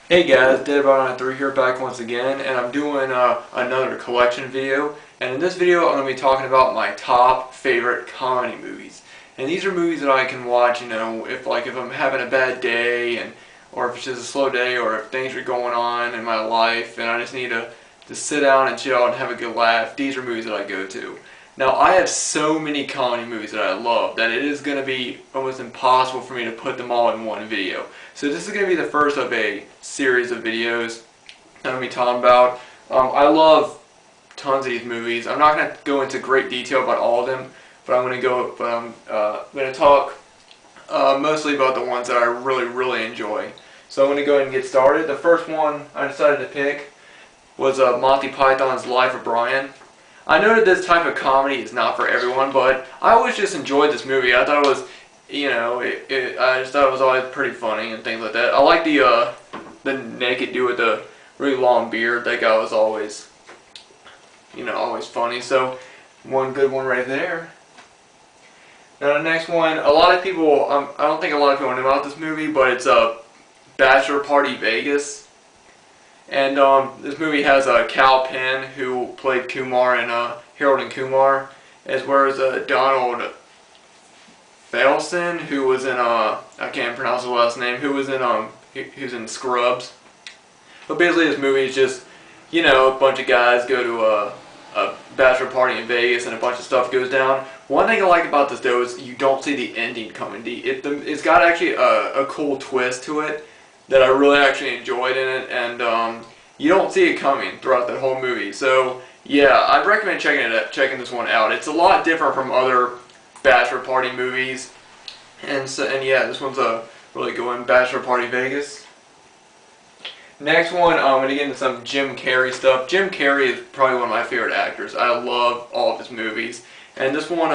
Hey guys, Deadbot93 here back once again, and I'm doing another collection video. And in this video, I'm going to be talking about my top favorite comedy movies. And these are movies that I can watch, if I'm having a bad day, or if it's just a slow day, or if things are going on in my life, and I just need to sit down and chill and have a good laugh. These are movies that I go to. Now, I have so many comedy movies that I love that it is going to be almost impossible for me to put them all in one video. So this is going to be the first of a series of videos that I'm going to be talking about. I love tons of these movies. I'm not going to go into great detail about all of them, but I'm going to talk mostly about the ones that I really enjoy. So I'm going to go ahead and get started. The first one I decided to pick was Monty Python's Life of Brian. I know that this type of comedy is not for everyone, but I always just enjoyed this movie. I thought it was, I just thought it was always pretty funny and things like that. I like the naked dude with the really long beard. That guy was always, always funny. So, one good one right there. Now the next one, a lot of people, I don't think a lot of people know about this movie, but it's Bachelor Party Vegas. And this movie has Cal Penn, who played Kumar in Harold and Kumar, as well as Donald Faison, who was in I can't pronounce the last name, who was in Scrubs. But basically, this movie is just a bunch of guys go to a bachelor party in Vegas, and a bunch of stuff goes down. One thing I like about this though is you don't see the ending coming. It's got actually a cool twist to it that I really actually enjoyed in it, and you don't see it coming throughout the whole movie. So yeah, I'd recommend checking this one out. It's a lot different from other bachelor party movies, and yeah, this one's a really good one, Bachelor Party Vegas. Next one, I'm gonna get into some Jim Carrey stuff. Jim Carrey is probably one of my favorite actors. I love all of his movies, and this one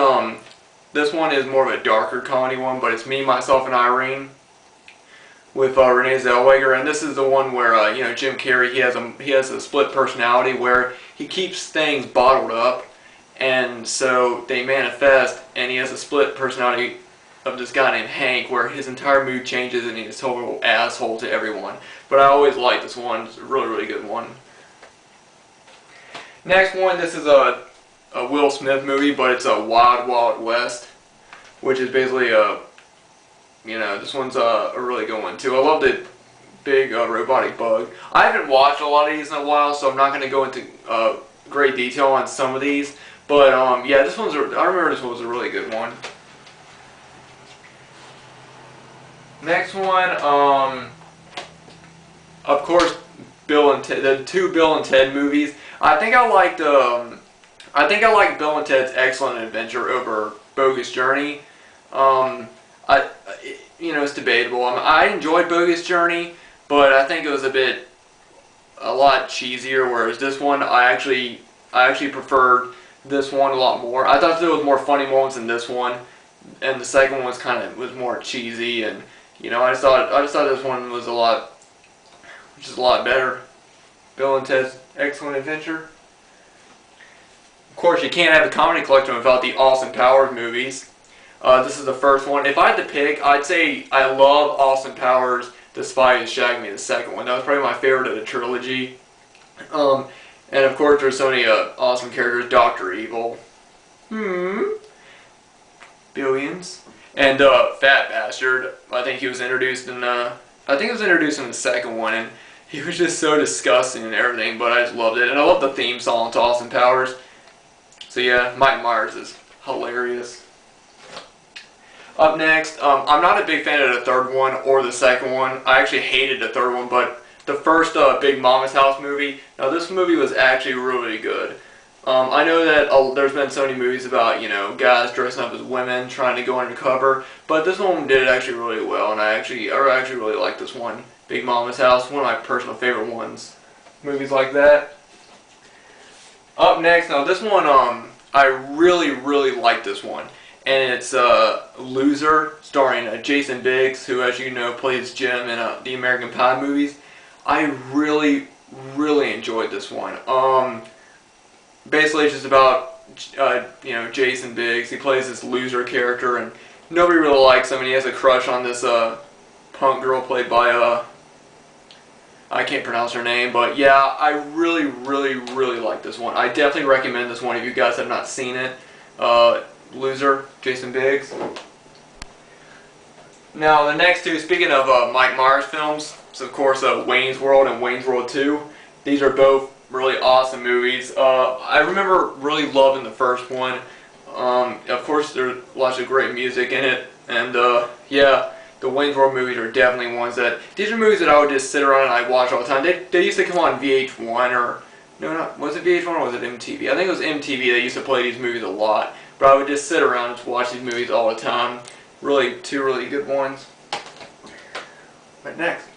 is more of a darker comedy one, but it's Me, Myself, and Irene with Renee Zellweger, and this is the one where Jim Carrey, he has a split personality where he keeps things bottled up, and so they manifest, and he has a split personality of this guy named Hank, where his entire mood changes and he's a total asshole to everyone. But I always like this one. It's a really good one. Next one, this is a Will Smith movie, but it's a Wild Wild West, which is basically this one's a really good one too. I love the big robotic bug. I haven't watched a lot of these in a while, so I'm not going to go into great detail on some of these. But yeah, I remember this one was a really good one. Next one, of course, the two Bill and Ted movies. I think I liked Bill and Ted's Excellent Adventure over Bogus Journey. It's debatable. I enjoyed Bogus Journey, but I think it was a lot cheesier. Whereas this one, I actually preferred this one a lot more. I thought there was more funny moments in this one, and the second one was more cheesy. And I just thought this one was a lot better. Bill and Ted's Excellent Adventure. Of course, you can't have a comedy collection without the Austin Powers movies. This is the first one. If I had to pick, I'd say I love Austin Powers, The Spy Who Shagged Me, the second one. That was probably my favorite of the trilogy. And of course, there's so many awesome characters. Dr. Evil. Billions. And Fat Bastard. I think he was introduced in the second one, and he was just so disgusting and everything, but I just loved it. And I love the theme song to Austin Powers. So yeah, Mike Myers is hilarious. Up next, I'm not a big fan of the third one or the second one. I actually hated the third one, but the first Big Mama's House movie, now this movie was actually really good. I know that there's been so many movies about, guys dressing up as women trying to go undercover, but this one did it actually really well, and I actually really like this one, Big Mama's House, one of my personal favorite ones. Movies like that. Up next, now this one, I really like this one. And it's Loser, starring Jason Biggs, who, as you know, plays Jim in the American Pie movies. I really enjoyed this one. Basically, it's just about Jason Biggs. He plays this loser character, and nobody really likes him. And he has a crush on this punk girl played by I can't pronounce her name, but yeah, I really, really, really like this one. I definitely recommend this one if you guys have not seen it. Loser, Jason Biggs. Now, the next two, speaking of Mike Myers films, so of course Wayne's World and Wayne's World 2. These are both really awesome movies. I remember really loving the first one. Of course, there's lots of great music in it, and yeah, the Wayne's World movies are definitely ones that, these are movies that I would just sit around and I'd watch all the time. They used to come on VH1 or, no, not, was it VH1 or was it MTV? I think it was MTV. They used to play these movies a lot, but I would just sit around and just watch these movies all the time. Really, two really good ones. Right next.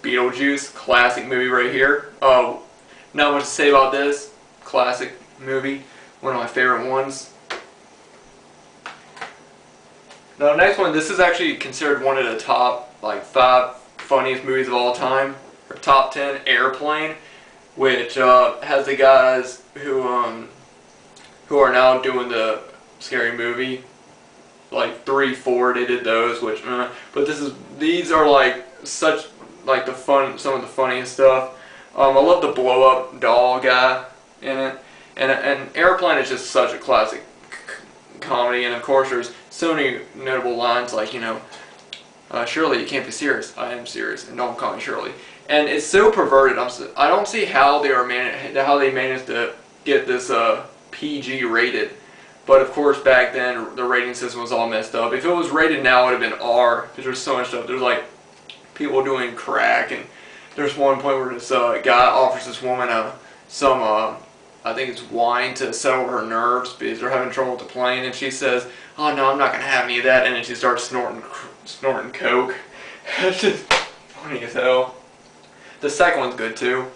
Beetlejuice, classic movie right here. Not much to say about this. Classic movie, one of my favorite ones. Now, the next one, this is actually considered one of the top, like, 5 funniest movies of all time, or top 10, Airplane, which has the guys who are now doing the Scary Movie, like 3, 4, they did those, which, but these are like such, like some of the funniest stuff. I love the blow up doll guy in it, and Airplane is just such a classic comedy, and of course there's so many notable lines like, you know, Shirley, you can't be serious. I am serious, and don't call me Shirley. And it's so perverted. I don't see how they managed to get this PG rated. But of course, back then the rating system was all messed up. If it was rated now, it would have been R, because there's so much stuff. There's like people doing crack, and there's one point where this guy offers this woman some I think it's wine to settle her nerves because they're having trouble with the plane, and she says, "Oh no, I'm not gonna have any of that," and then she starts snorting coke. It's just funny as hell. The second one's good too.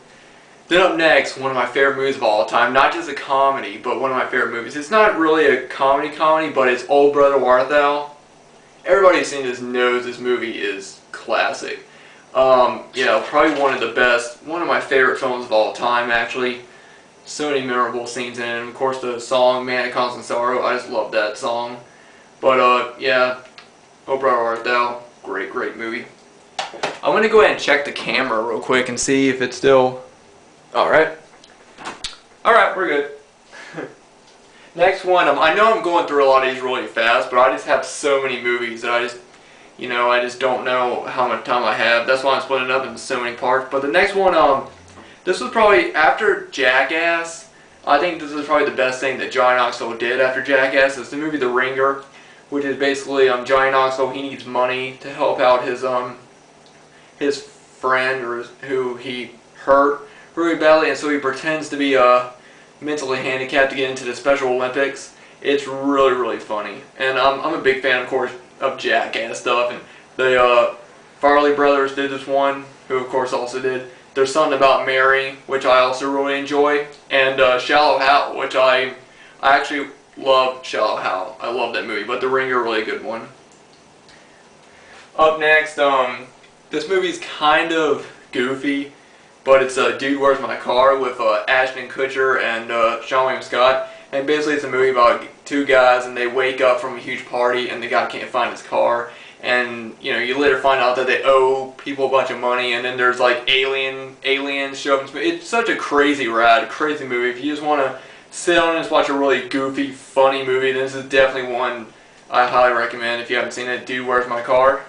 Then up next, one of my favorite movies of all time, not just a comedy, but one of my favorite movies. It's not really a comedy, but it's Old Brother Warthel. Everybody who's seen this knows this movie is classic. Yeah, probably one of my favorite films of all time, actually. So many memorable scenes in it, and of course the song, Man of Constant Sorrow, I just love that song. But yeah, Old Brother Warthel, great movie. I'm going to go ahead and check the camera real quick and see if it's still... Alright, we're good. Next one, I know I'm going through a lot of these really fast, but I just have so many movies that I just don't know how much time I have. That's why I'm splitting it up into so many parts. But the next one, this was probably after Jackass. I think this was probably the best thing that Johnny Knoxville did after Jackass. It's the movie The Ringer, which is basically Johnny Knoxville, he needs money to help out his friend who he hurt really badly, and so he pretends to be mentally handicapped to get into the Special Olympics. It's really funny, and I'm a big fan, of course, of Jackass stuff. And the Farley brothers did this one, who of course also did There's Something About Mary, which I also really enjoy, and Shallow Hal, which I actually love. Shallow Hal, I love that movie, but The Ringer, really good one. Up next, this movie's kind of goofy, but it's Dude, Where's My Car with Ashton Kutcher and Sean William Scott. And basically it's a movie about 2 guys, and they wake up from a huge party and the guy can't find his car. And you know, you later find out that they owe people a bunch of money, and then there's like aliens show up. It's such a crazy ride, crazy movie. If you just want to sit down and just watch a really goofy, funny movie, then this is definitely one I highly recommend if you haven't seen it. Dude, Where's My Car?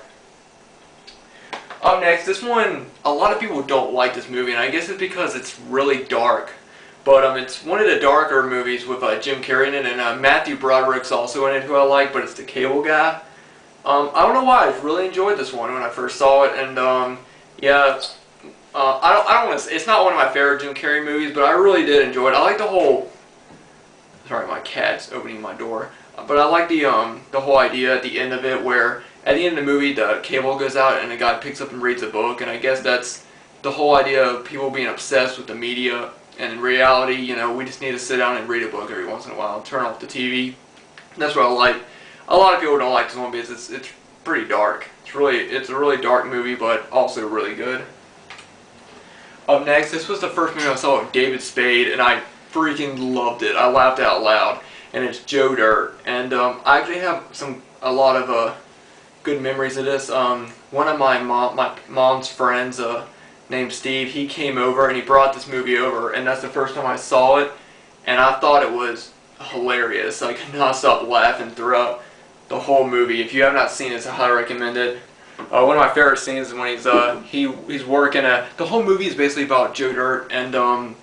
Up next, this one, a lot of people don't like this movie, and I guess it's because it's really dark. But it's one of the darker movies with Jim Carrey in it, and Matthew Broderick's also in it, who I like, but it's the cable guy. I don't know why, I really enjoyed this one when I first saw it, and yeah, I don't want to. It's not one of my favorite Jim Carrey movies, but I really did enjoy it. I like the whole. Sorry, my cat's opening my door. But I like the whole idea at the end of it, where at the end of the movie the cable goes out and the guy picks up and reads a book, and I guess that's the whole idea of people being obsessed with the media, and in reality, you know, we just need to sit down and read a book every once in a while, turn off the TV. That's what I like. A lot of people don't like this one because it's pretty dark. It's a really dark movie, but also really good. Up next, this was the first movie I saw of David Spade, and I freaking loved it. I laughed out loud, and it's Joe Dirt. And I actually have a lot of good memories of this. One of my mom's friends, named Steve, he came over and he brought this movie over, and that's the first time I saw it, and I thought it was hilarious. I could not stop laughing throughout the whole movie. If you have not seen it, I highly recommend it. One of my favorite scenes is when he's working the whole movie is basically about Joe Dirt, and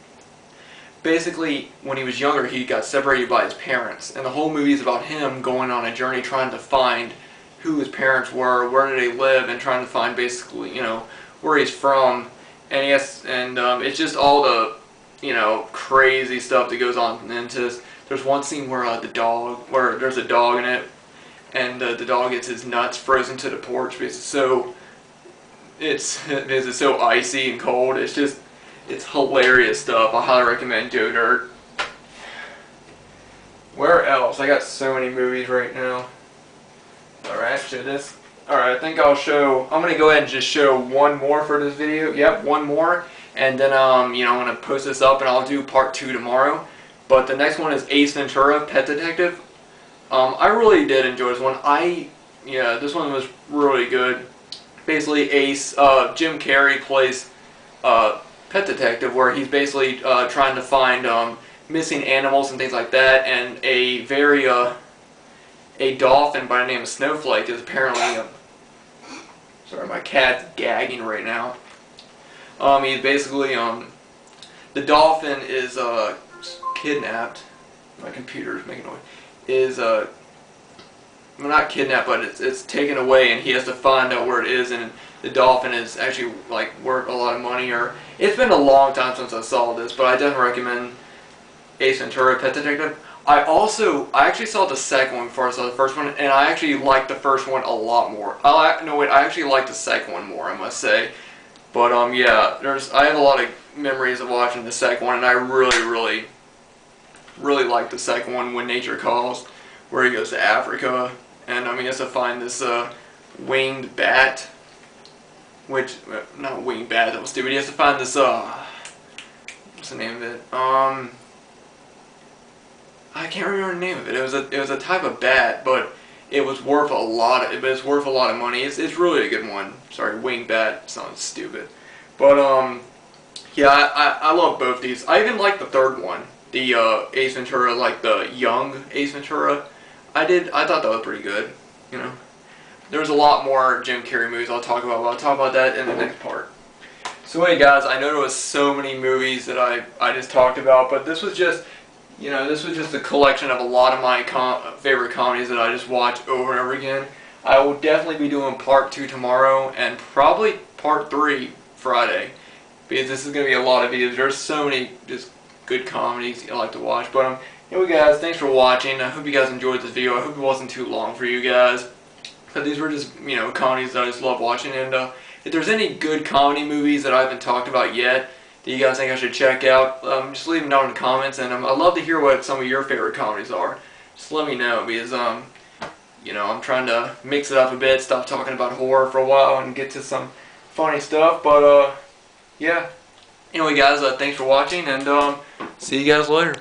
basically when he was younger he got separated by his parents, and the whole movie is about him going on a journey trying to find who his parents were, where did they live, and trying to find basically, where he's from. And it's just all the, crazy stuff that goes on into this. There's one scene where there's a dog in it, and the dog gets his nuts frozen to the porch because it's so icy and cold. It's hilarious stuff. I highly recommend Joe Dirt. Where else? I got so many movies right now. Alright, Alright, I think I'm going to go ahead and just show one more for this video. Yep, one more. And then, I'm going to post this up and I'll do part 2 tomorrow. But the next one is Ace Ventura, Pet Detective. I really did enjoy this one. This one was really good. Basically, Jim Carrey plays Pet Detective, where he's basically trying to find missing animals and things like that, and a dolphin by the name of Snowflake is apparently sorry, my cat's gagging right now. He's basically the dolphin is kidnapped. My computer's making noise. Well, not kidnapped, but it's taken away, and he has to find out where it is, and the dolphin is actually worth a lot of money. Or it's been a long time since I saw this, but I definitely recommend Ace Ventura, Pet Detective. I actually saw the second one before I saw the first one, and I actually liked the first one a lot more. I actually liked the second one more, I must say. But yeah, I have a lot of memories of watching the second one, and I really liked the second one, When Nature Calls, where he goes to Africa, and he has to find this winged bat, not winged bat, that was stupid. He has to find this what's the name of it? I can't remember the name of it. It was a type of bat, but it was worth a lot of money. It's really a good one. Sorry, winged bat sounds stupid, but yeah, I love both these. I even like the third one, the Ace Ventura, like the young Ace Ventura. I thought that was pretty good. There's a lot more Jim Carrey movies I'll talk about, but I'll talk about that in the next part. So hey guys, I know there was so many movies that I just talked about, but this was just a collection of a lot of my favorite comedies that I just watch over and over again. I will definitely be doing part 2 tomorrow, and probably part 3 Friday, because this is going to be a lot of videos. There's so many just good comedies I like to watch. But anyway guys, thanks for watching. I hope you guys enjoyed this video. I hope it wasn't too long for you guys. But these were just, comedies that I just love watching. And if there's any good comedy movies that I haven't talked about yet that you guys think I should check out, just leave them down in the comments. And I'd love to hear what some of your favorite comedies are. Just let me know, because I'm trying to mix it up a bit, stop talking about horror for a while, and get to some funny stuff. But yeah. Anyway guys, thanks for watching, and see you guys later.